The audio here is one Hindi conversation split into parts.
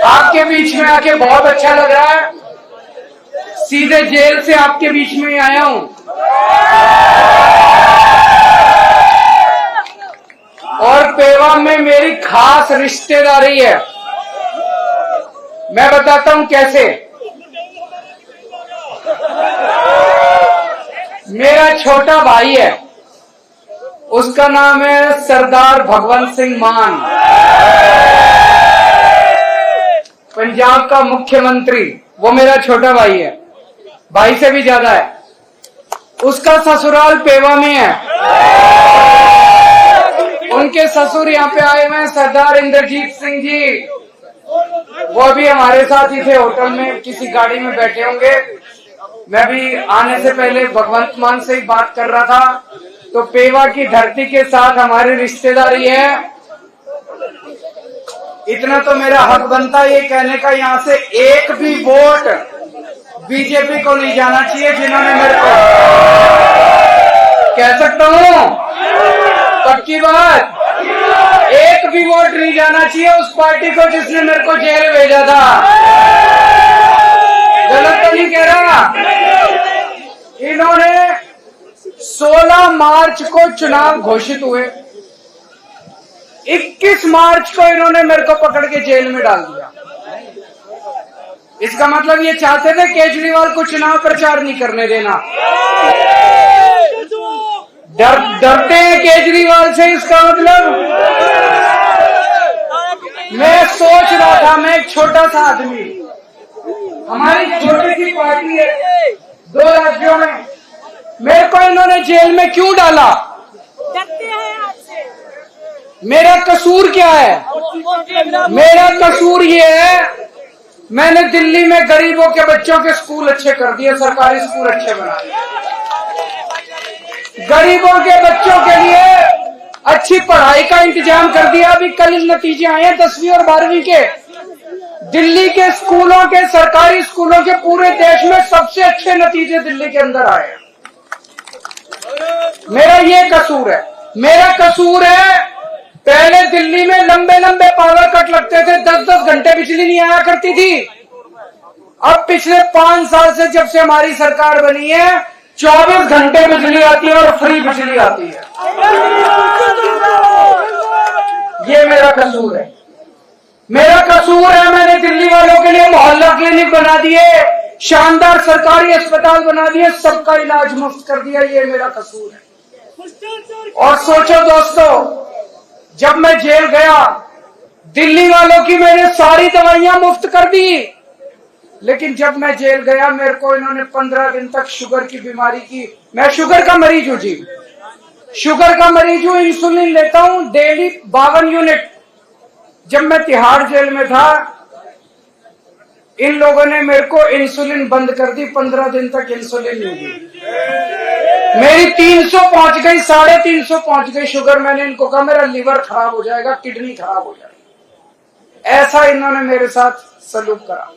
आपके बीच में आके बहुत अच्छा लग रहा है। सीधे जेल से आपके बीच में ही आया हूं और पेवा में मेरी खास रिश्तेदारी है। मैं बताता हूं कैसे। मेरा छोटा भाई है, उसका नाम है सरदार भगवंत सिंह मान, पंजाब का मुख्यमंत्री। वो मेरा छोटा भाई है, भाई से भी ज्यादा है। उसका ससुराल पेवा में है। उनके ससुर यहाँ पे आए हुए हैं सरदार इंद्रजीत सिंह जी। वो भी हमारे साथ ही थे, होटल में किसी गाड़ी में बैठे होंगे। मैं भी आने से पहले भगवंत मान से ही बात कर रहा था। तो पेवा की धरती के साथ हमारी रिश्तेदारी है। इतना तो मेरा हक बनता है ये कहने का, यहाँ से एक भी वोट बीजेपी को नहीं जाना चाहिए। जिन्होंने मेरे को, कह सकता हूँ पक्की बात, एक भी वोट नहीं जाना चाहिए उस पार्टी को जिसने मेरे को जेल भेजा था। गलत तो नहीं कह रहा। इन्होंने 16 मार्च को चुनाव घोषित हुए, 21 मार्च को इन्होंने मेरे को पकड़ के जेल में डाल दिया। इसका मतलब ये चाहते थे केजरीवाल को चुनाव प्रचार नहीं करने देना। डरते हैं केजरीवाल से। इसका मतलब मैं सोच रहा था, मैं एक छोटा सा आदमी, हमारी छोटी सी पार्टी है 2 राज्यों में, मेरे को इन्होंने जेल में क्यों डाला? मेरा कसूर क्या है? मेरा कसूर ये है, मैंने दिल्ली में गरीबों के बच्चों के स्कूल अच्छे कर दिए, सरकारी स्कूल अच्छे बना दिए, गरीबों के बच्चों के लिए अच्छी पढ़ाई का इंतजाम कर दिया। अभी कल नतीजे आए हैं 10वीं और 12वीं के। दिल्ली के स्कूलों के, सरकारी स्कूलों के पूरे देश में सबसे अच्छे नतीजे दिल्ली के अंदर आए हैं। मेरा ये कसूर है। मेरा कसूर है, पहले दिल्ली में लंबे लंबे पावर कट लगते थे, 10-10 घंटे बिजली नहीं आया करती थी। अब पिछले 5 साल से जब से हमारी सरकार बनी है, 24 घंटे बिजली आती है और फ्री बिजली आती है। ये मेरा कसूर है। मेरा कसूर है, मैंने दिल्ली वालों के लिए मोहल्ला क्लिनिक बना दिए, शानदार सरकारी अस्पताल बना दिए, सबका इलाज मुफ्त कर दिया। ये मेरा कसूर है। और सोचो दोस्तों, जब मैं जेल गया, दिल्ली वालों की मैंने सारी दवाइयां मुफ्त कर दी, लेकिन जब मैं जेल गया मेरे को इन्होंने 15 दिन तक शुगर की बीमारी की। मैं शुगर का मरीज हूं जी, शुगर का मरीज हूं, इंसुलिन लेता हूं डेली 52 यूनिट। जब मैं तिहाड़ जेल में था, इन लोगों ने मेरे को इंसुलिन बंद कर दी, 15 दिन तक इंसुलिन नहीं दी। मेरी 300 पहुंच गई, 350 पहुंच गई शुगर। मैंने इनको कहा मेरा लीवर खराब हो जाएगा, किडनी खराब हो जाएगी। ऐसा इन्होंने मेरे साथ सलूक करा।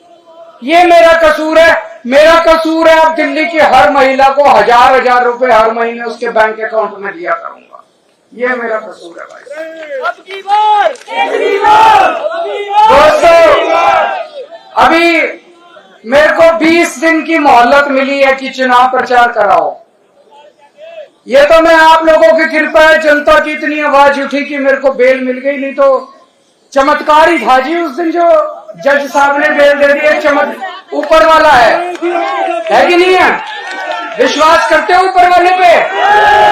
ये मेरा कसूर है। मेरा कसूर है, अब दिल्ली की हर महिला को 1000-1000 रुपए हर महीने उसके बैंक अकाउंट में दिया करूंगा। ये मेरा कसूर है भाई। दोस्तों, अभी मेरे को 20 दिन की मोहलत मिली है कि चुनाव प्रचार कराओ। ये तो मैं आप लोगों की कृपा है, जनता की इतनी आवाज उठी कि मेरे को बेल मिल गई। नहीं तो चमत्कार ही था जी उस दिन, जो जज साहब ने बेल दे दी। चमत्कार ऊपर वाला है कि नहीं है? विश्वास करते हो ऊपर वाले पे?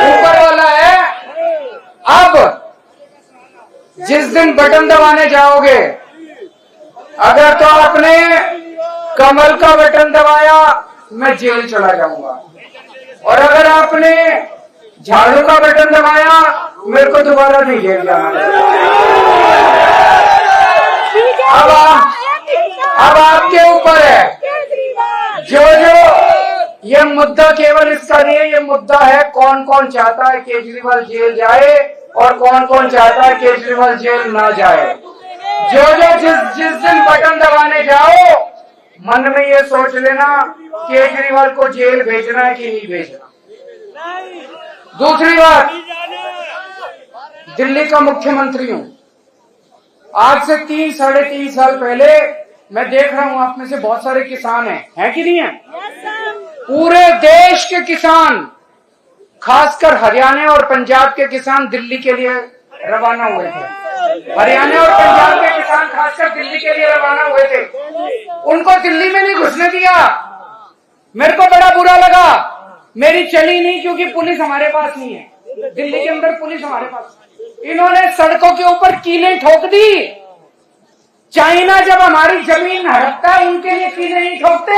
ऊपर वाला है। अब जिस दिन बटन दबाने जाओगे, अगर तो आपने कमल का बटन दबाया, मैं जेल चला जाऊंगा। और अगर आपने झाड़ू का बटन दबाया, मेरे को दोबारा नहीं जेल जाना। अब आपके ऊपर है। जो ये मुद्दा केवल इसका नहीं है, ये मुद्दा है कौन कौन चाहता है केजरीवाल जेल जाए और कौन कौन चाहता है केजरीवाल जेल ना जाए। जो जिस दिन बटन दबाने जाओ, मन में ये सोच लेना केजरीवाल को जेल भेजना है कि नहीं भेजना। दूसरी बात, दिल्ली का मुख्यमंत्री हूं। आज से 3-3.5 साल पहले मैं देख रहा हूं आप में से बहुत सारे किसान हैं कि नहीं है? पूरे देश के किसान, खासकर हरियाणा और पंजाब के किसान दिल्ली के लिए रवाना हुए थे। हरियाणा और पंजाब के किसान खासकर दिल्ली के लिए रवाना हुए थे। उनको दिल्ली में नहीं घुसने दिया। मेरे को बड़ा बुरा लगा, मेरी चली नहीं क्योंकि पुलिस हमारे पास नहीं है। दिल्ली के अंदर पुलिस हमारे पास, इन्होंने सड़कों के ऊपर कीलें ठोक दी। चाइना जब हमारी जमीन हड़पता है उनके लिए कीलें नहीं ठोकते।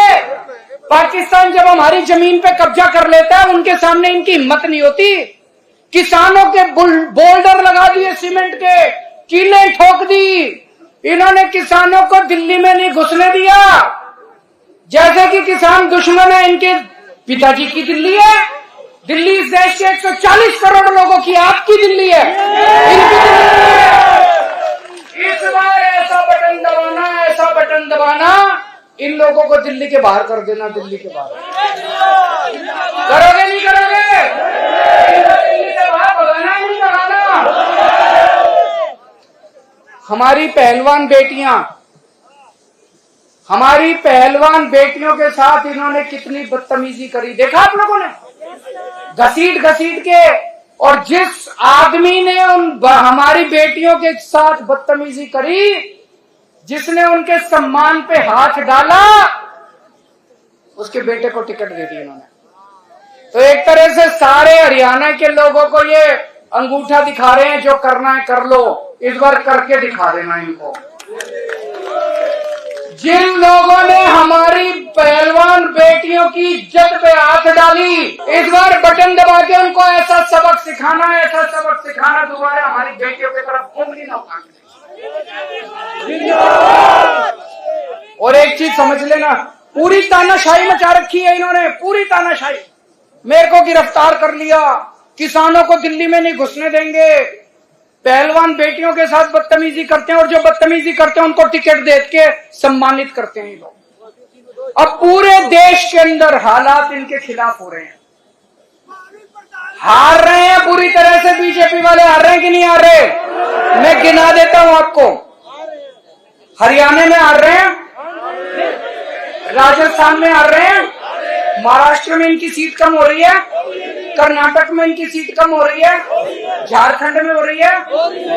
पाकिस्तान जब हमारी जमीन पे कब्जा कर लेता है उनके सामने इनकी हिम्मत नहीं होती। किसानों के बोल्डर लगा दिए सीमेंट के, कीलें ठोक दी। इन्होंने किसानों को दिल्ली में नहीं घुसने दिया। जैसे कि किसान दुश्मन है, इनके पिताजी की दिल्ली है। दिल्ली इस देश के 140 करोड़ लोगों की आपकी दिल्ली है, इनकी दिल्ली है। इस बार ऐसा बटन दबाना, ऐसा बटन दबाना, इन लोगों को दिल्ली के बाहर कर देना। दिल्ली के बाहर करोगे नहीं करोगे? दिल्ली से बाहर भगाना नहीं भगाना? हमारी पहलवान बेटियां, हमारी पहलवान बेटियों के साथ इन्होंने कितनी बदतमीजी करी, देखा आप लोगों ने? घसीट घसीट के। और जिस आदमी ने हमारी बेटियों के साथ बदतमीजी करी, जिसने उनके सम्मान पे हाथ डाला, उसके बेटे को टिकट दे दी इन्होंने। तो एक तरह से सारे हरियाणा के लोगों को ये अंगूठा दिखा रहे हैं, जो करना है कर लो, इस बार करके दिखा देना इनको। जिन लोगों ने हमारी पहलवान बेटियों की इज्जत पे हाथ डाली, इस बार बटन दबा के उनको ऐसा सबक सिखाना, ऐसा सबक सिखाना, दोबारा हमारी बेटियों की तरफ उंगली न उठाने। और एक चीज समझ लेना, पूरी तानाशाही मचा रखी है इन्होंने, पूरी तानाशाही। मेरे को गिरफ्तार कर लिया, किसानों को दिल्ली में नहीं घुसने देंगे, पहलवान बेटियों के साथ बदतमीजी करते हैं, और जो बदतमीजी करते हैं उनको टिकट दे के सम्मानित करते हैं लोग। अब पूरे देश के अंदर हालात इनके खिलाफ हो रहे हैं, हार रहे हैं पूरी तरह से। बीजेपी वाले हार रहे हैं कि नहीं हार रहे? मैं गिना देता हूं आपको। हरियाणा में हार रहे हैं, राजस्थान में हार रहे हैं, महाराष्ट्र में इनकी सीट कम हो रही है, कर्नाटक में इनकी सीट कम हो रही है, झारखंड में हो रही है,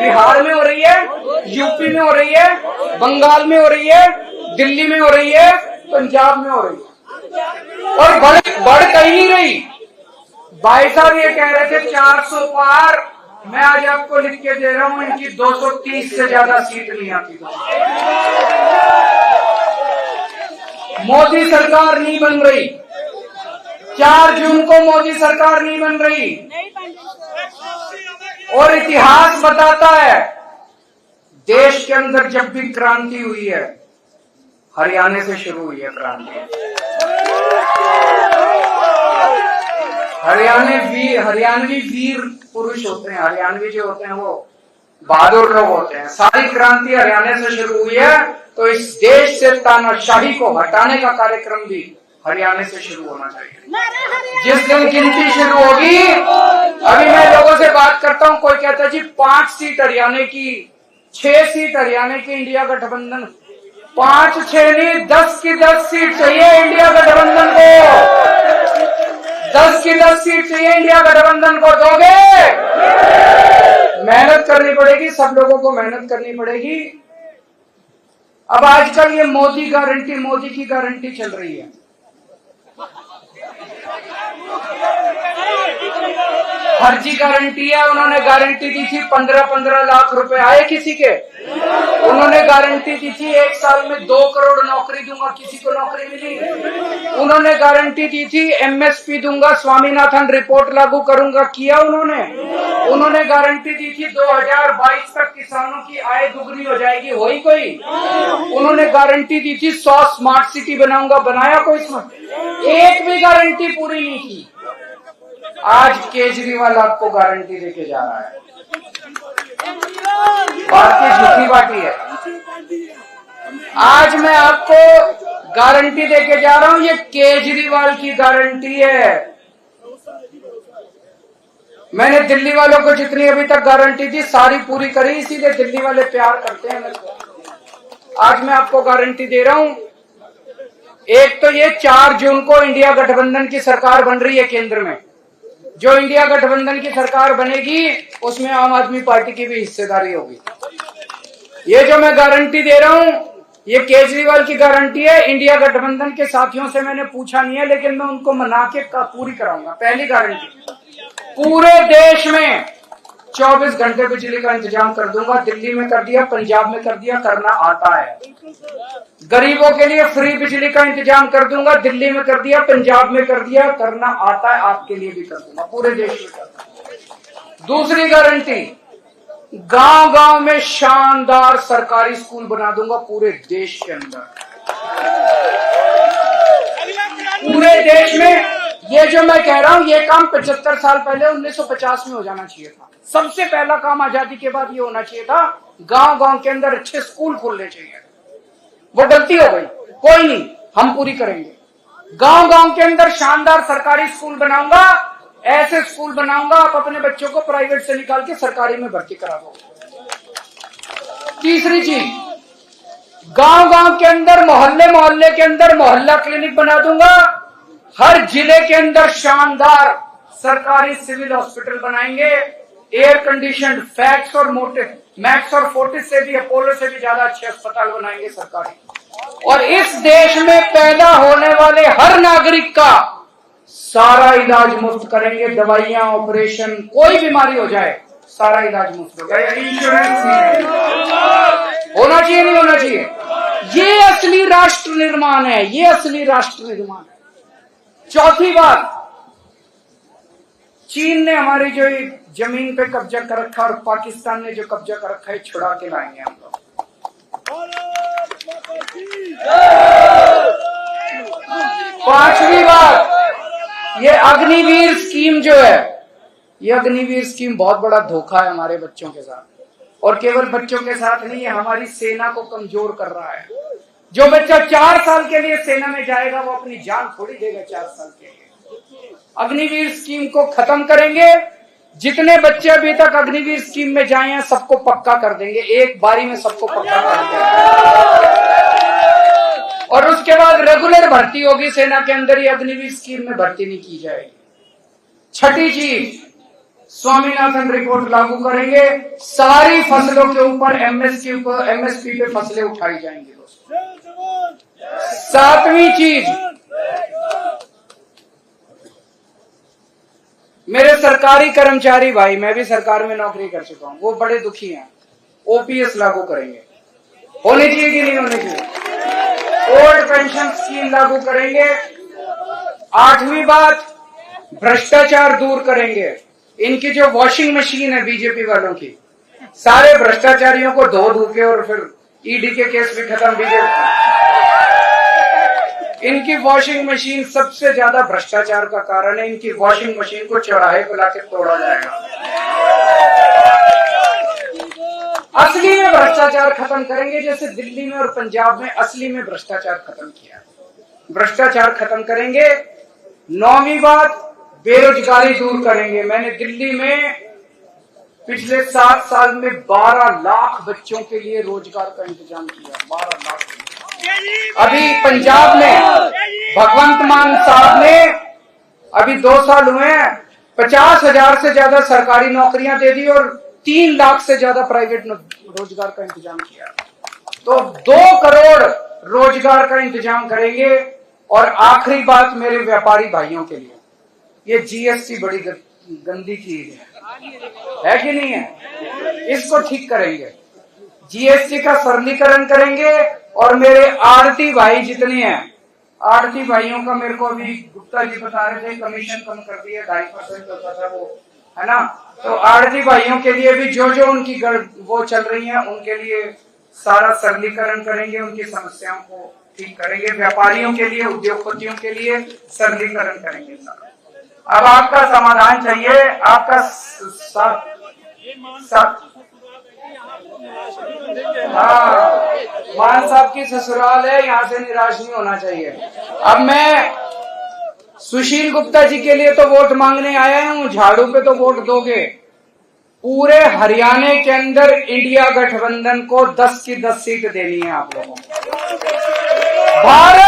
बिहार में हो रही है, यूपी में हो रही है, बंगाल में हो रही है, दिल्ली में हो रही है, पंजाब में हो रही है। और बढ़ कहीं नहीं रही। भाई साहब ये कह रहे थे 400 पार, मैं आज आपको लिख के दे रहा हूं इनकी 230 से ज्यादा सीट नहीं आती। मोदी सरकार नहीं बन रही, 4 जून को मोदी सरकार नहीं बन रही। और इतिहास बताता है, देश के अंदर जब भी क्रांति हुई है, हरियाणा से शुरू हुई है क्रांति। हरियाणवी वीर पुरुष होते हैं, हरियाणवी जो होते हैं वो बहादुर लोग होते हैं। सारी क्रांति हरियाणा से शुरू हुई है, तो इस देश से तानाशाही को हटाने का कार्यक्रम भी हरियाणा से शुरू होना चाहिए। जिस दिन गिनती शुरू होगी, अभी मैं लोगों से बात करता हूं, कोई कहता है जी 5 सीट हरियाणा की, 6 सीट हरियाणा की इंडिया गठबंधन। 5 6 नहीं, 10 की 10 सीट चाहिए इंडिया गठबंधन को। 10 की 10 सीट चाहिए इंडिया गठबंधन को। दोगे? मेहनत करनी पड़ेगी, सब लोगों को मेहनत करनी पड़ेगी। अब आजकल ये मोदी गारंटी, मोदी की गारंटी चल रही है। फर्जी गारंटी है। उन्होंने गारंटी दी थी 15-15 लाख रुपए आए किसी के। उन्होंने गारंटी दी थी 1 साल में 2 करोड़ नौकरी दूंगा, किसी को नौकरी मिली। उन्होंने गारंटी दी थी एमएसपी दूंगा, स्वामीनाथन रिपोर्ट लागू करूंगा, किया उन्होंने। उन्होंने गारंटी दी थी 2022 तक किसानों की आय दुगनी हो जाएगी, हुई कोई? उन्होंने गारंटी दी थी 100 स्मार्ट सिटी बनाऊंगा, बनाया कोई? एक भी गारंटी पूरी नहीं की। आज केजरीवाल आपको गारंटी देके जा रहा है। भारतीय झूठी पार्टी है। आज मैं आपको गारंटी देके जा रहा हूं, ये केजरीवाल की गारंटी है। मैंने दिल्ली वालों को जितनी अभी तक गारंटी दी सारी पूरी करी, इसीलिए दिल्ली वाले प्यार करते हैं मेरे को। आज मैं आपको गारंटी दे रहा हूं, एक तो ये 4 जून को इंडिया गठबंधन की सरकार बन रही है केंद्र में। जो इंडिया गठबंधन की सरकार बनेगी उसमें आम आदमी पार्टी की भी हिस्सेदारी होगी। ये जो मैं गारंटी दे रहा हूं, ये केजरीवाल की गारंटी है। इंडिया गठबंधन के साथियों से मैंने पूछा नहीं है, लेकिन मैं उनको मना के पूरी कराऊंगा। पहली गारंटी, पूरे देश में 24 घंटे बिजली का इंतजाम कर दूंगा। दिल्ली में कर दिया, पंजाब में कर दिया, करना आता है। गरीबों के लिए फ्री बिजली का इंतजाम कर दूंगा। दिल्ली में कर दिया, पंजाब में कर दिया, करना आता है। आपके लिए भी कर दूंगा, पूरे देश में कर दूंगा। दूसरी गारंटी, गांव गांव में शानदार सरकारी स्कूल बना दूंगा पूरे देश के अंदर। पूरे देश में ये जो मैं कह रहा हूं, ये काम 75 साल पहले 1950 में हो जाना चाहिए था। सबसे पहला काम आजादी के बाद ये होना चाहिए था, गांव गांव के अंदर अच्छे स्कूल खोलने चाहिए। वो गलती हो गई, कोई नहीं, हम पूरी करेंगे। गांव गांव के अंदर शानदार सरकारी स्कूल बनाऊंगा। ऐसे स्कूल बनाऊंगा, आप अपने बच्चों को प्राइवेट से निकाल के सरकारी में भर्ती करा दो। तीसरी चीज, गांव गांव के अंदर, मोहल्ले मोहल्ले के अंदर मोहल्ला क्लिनिक बना दूंगा। हर जिले के अंदर शानदार सरकारी सिविल हॉस्पिटल बनाएंगे, एयर कंडीशन, फैक्स और मैक्स और फोर्टिस से भी, अपोलो से भी ज्यादा अच्छे अस्पताल बनाएंगे सरकारी। और इस देश में पैदा होने वाले हर नागरिक का सारा इलाज मुफ्त करेंगे। दवाइयां, ऑपरेशन, कोई बीमारी हो जाए, सारा इलाज मुफ्त होगा। इंश्योरेंस होना चाहिए, नहीं होना चाहिए? ये असली राष्ट्र निर्माण है, ये असली राष्ट्र निर्माण है। चौथी बात, चीन ने हमारी जो जमीन पे कब्जा कर रखा और पाकिस्तान ने जो कब्जा कर रखा है, छुड़ा के लाएंगे हम लोग। पांचवी बात, ये अग्निवीर स्कीम जो है, ये अग्निवीर स्कीम बहुत बड़ा धोखा है हमारे बच्चों के साथ। और केवल बच्चों के साथ नहीं, ये हमारी सेना को कमजोर कर रहा है। जो बच्चा 4 साल के लिए सेना में जाएगा, वो अपनी जान थोड़ी देगा 4 साल के लिए। अग्निवीर स्कीम को खत्म करेंगे। जितने बच्चे अभी तक अग्निवीर स्कीम में जाए हैं, सबको पक्का कर देंगे, एक बारी में सबको पक्का कर देंगे। और उसके बाद रेगुलर भर्ती होगी सेना के अंदर, ही अग्निवीर स्कीम में भर्ती नहीं की जाएगी। छठी चीज, स्वामीनाथन रिपोर्ट लागू करेंगे। सारी फसलों के ऊपर एमएसपी पे फसलें उठाई जाएंगी दोस्तों। सातवीं चीज, मेरे सरकारी कर्मचारी भाई, मैं भी सरकार में नौकरी कर चुका हूं, वो बड़े दुखी हैं। ओपीएस लागू करेंगे, होनी चाहिए कि नहीं होनी चाहिए? ओल्ड पेंशन स्कीम लागू करेंगे। आठवीं बात, भ्रष्टाचार दूर करेंगे। इनकी जो वॉशिंग मशीन है बीजेपी वालों की, सारे भ्रष्टाचारियों को धो धो के, और फिर ईडी के केस भी खत्म। बीजेपी इनकी वॉशिंग मशीन सबसे ज्यादा भ्रष्टाचार का कारण है। इनकी वॉशिंग मशीन को चौराहे पर लाके तोड़ा जाएगा। असली में भ्रष्टाचार खत्म करेंगे, जैसे दिल्ली में और पंजाब में असली में भ्रष्टाचार खत्म किया। भ्रष्टाचार खत्म करेंगे। 9वीं बात, बेरोजगारी दूर करेंगे। मैंने दिल्ली में पिछले 7 साल में 12 लाख बच्चों के लिए रोजगार का इंतजाम किया। 12 लाख। अभी पंजाब में भगवंत मान साहब ने अभी 2 साल हुए हैं, 50,000 से ज्यादा सरकारी नौकरियां दे दी और 3 लाख से ज्यादा प्राइवेट रोजगार का इंतजाम किया। तो 2 करोड़ रोजगार का इंतजाम करेंगे। और आखिरी बात मेरे व्यापारी भाइयों के लिए, ये जीएसटी बड़ी गंदी चीज है कि नहीं है? इसको ठीक करेंगे, जीएसटी का सरलीकरण करेंगे। और मेरे आड़ती भाई जितने हैं, आड़ती भाइयों का मेरे को अभी गुप्ता जी बता रहे थे, कमीशन कम कर दिया, 2.5% होता था वो, है ना? तो आड़ती भाइयों के लिए भी जो जो उनकी वो चल रही है, उनके लिए सारा सरलीकरण करेंगे, उनकी समस्याओं को ठीक करेंगे। व्यापारियों के लिए, उद्योगपतियों के लिए सरलीकरण करेंगे सारा। अब आपका समाधान चाहिए, आपका मान साहब की ससुराल है, यहाँ से निराश नहीं होना चाहिए। अब मैं सुशील गुप्ता जी के लिए तो वोट मांगने आया हूँ, झाड़ू पे तो वोट दोगे, पूरे हरियाणा के अंदर इंडिया गठबंधन को 10 की 10 सीट देनी है आप लोगों को। भारत